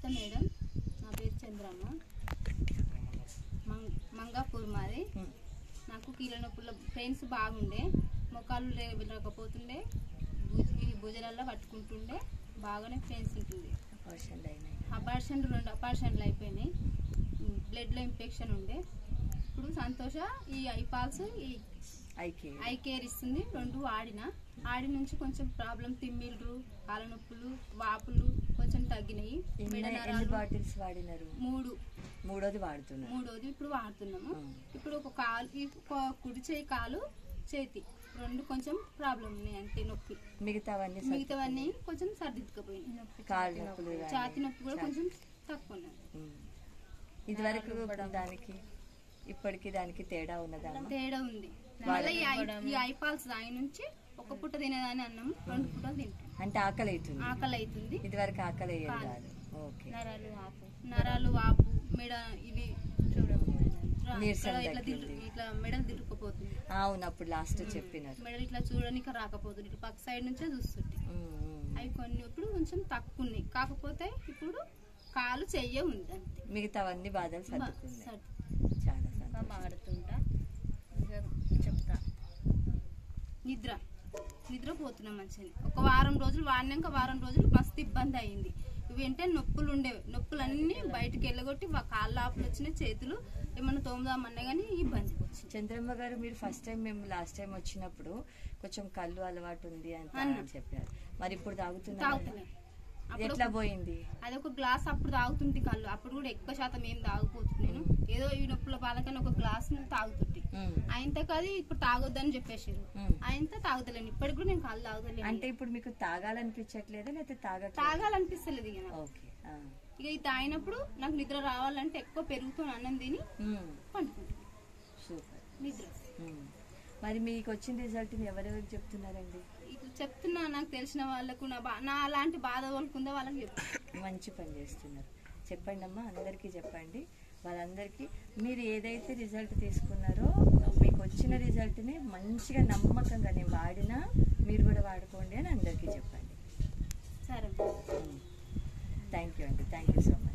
నమస్తే మేడం, నా పేరు చంద్రమ్మ, మంగాపూర్ మాది. నాకు కీళ్ళ నొప్పుల పెయిన్స్ బాగుండే, మొక్కలు లేకపోతుండే, భుజాలలో పట్టుకుంటుండే, బాగానే పెయిన్స్ ఉంటుంది. అబార్షన్ 2 అబార్షన్లు అయిపోయినాయి. బ్లడ్లో ఇన్ఫెక్షన్ ఉండే. ఇప్పుడు సంతోష ఈ ఐపాల్స్ ఈ ఐ కేర్ ఇస్తుంది. 2 ఆడి నుంచి కొంచెం ప్రాబ్లం, తిమ్మిళ్ళు, కాళ్ళ నొప్పులు, వాపులు కొంచెం తగ్గినాయి. బాటిల్స్ వాడినారు? 3. మూడోది వాడుతున్నాం. ఇప్పుడు వాడుతున్నాము. ఇప్పుడు ఒక కుడి చేయి, కాలు, చేతి 2 కొంచెం ప్రాబ్లం ఉన్నాయి, అంటే నొప్పి. మిగతావన్నీ కొంచెం సర్దిద్దుకుపోయినాయి. కాళ్ళ నొప్పులు, ఛాతి నొప్పి కూడా కొంచెం తక్కువ ఉన్నది. ఇది వరకు దానికి ఇప్పటికి దానికి తేడా ఉన్నదా? తేడా ఉంది. ఈ ఐపాల్స్ దాని నుంచి ఒక పూట తినేదాన్ని అన్నము 2 పూటలు తింటాం. అంటే ఆకలి అవుతుంది. ఇది వరకు ఆకలి అయ్యేది కాదు. నరాలు, వాపు, మెడ ఇవి ఇట్లా మెడలు తిరుగుపోతుంది. అవును, అప్పుడు లాస్ట్ చెప్పినారు. మెడలు ఇట్లా చూడడానికి రాకపోతుంది, ఇట్లా పక్క సైడ్ నుంచే చూస్తుంటే. అవి కొన్ని ఇప్పుడు కొంచెం తక్కువ ఉన్నాయి. కాకపోతే ఇప్పుడు కాలు చెయ్య ఉంది అంతే. మిగతావన్నీ బాధలు సర్దుకున్నాయి. చాలా మాడుతుంటా చెప్తా. నిద్రపోతున్నాం మంచిగా. ఒక వారం రోజులు వాడినాక వారం రోజులు మస్తు ఇబ్బంది అయింది. వెంటనే నొప్పులు ఉండేవి. నొప్పులన్నీ బయటకు వెళ్ళగొట్టి కాళ్ళ ఆపులు వచ్చినాయి, చేతులు ఏమన్నా తోముదామన్నా కానీ ఇబ్బంది వచ్చింది. చంద్రమ్మ గారు, మీరు ఫస్ట్ టైం మేము లాస్ట్ టైం వచ్చినప్పుడు కొంచెం కళ్ళు అలవాటు ఉంది అని చెప్పారు. మరి ఇప్పుడు తాగుతున్నారు? ఎట్లా పోయింది? అదొక గ్లాస్ అప్పుడు తాగుతుంటే కళ్ళు. అప్పుడు కూడా ఎక్కువ శాతం ఏం తాగుపోతున్నాను. ఏదో ఈ నొప్పుల బాధకని ఒక గ్లాస్ తాగుతుంటే ఆయనతో కాదు ఇప్పుడు తాగొద్దని చెప్పేసారు. ఆయనతో తాగుతలేను. ఇప్పటికి కూడా నేను కళ్ళు తాగుతలేను. అంటే ఇప్పుడు మీకు తాగాలనిపించట్లేదా లేకపోతే తాగాలనిపిస్తలేదు. ఇక ఇది తాగినప్పుడు నాకు నిద్ర రావాలంటే ఎక్కువ పెరుగుతున్న అన్నం తిని పండుకుంటాను. సూపర్ నిద్ర. మరి మీకు వచ్చిన రిజల్ట్ ఎవరెవరికి చెప్తున్నారండి? ఇట్లా చెప్తున్నా, నాకు తెలిసిన వాళ్ళకు, నా అలాంటి బాధ వాళ్ళకుందో వాళ్ళకి చెప్తున్నా. మంచి పని చేస్తున్నారు. చెప్పండి అమ్మా, అందరికీ చెప్పండి. వాళ్ళందరికీ మీరు ఏదైతే రిజల్ట్ తీసుకున్నారో మీకు వచ్చిన రిజల్ట్ని మంచిగా నమ్మకంగా నేను వాడినా మీరు కూడా వాడుకోండి అని అందరికీ చెప్పండి. సరే, థ్యాంక్ యూ అండి. Thank you so much.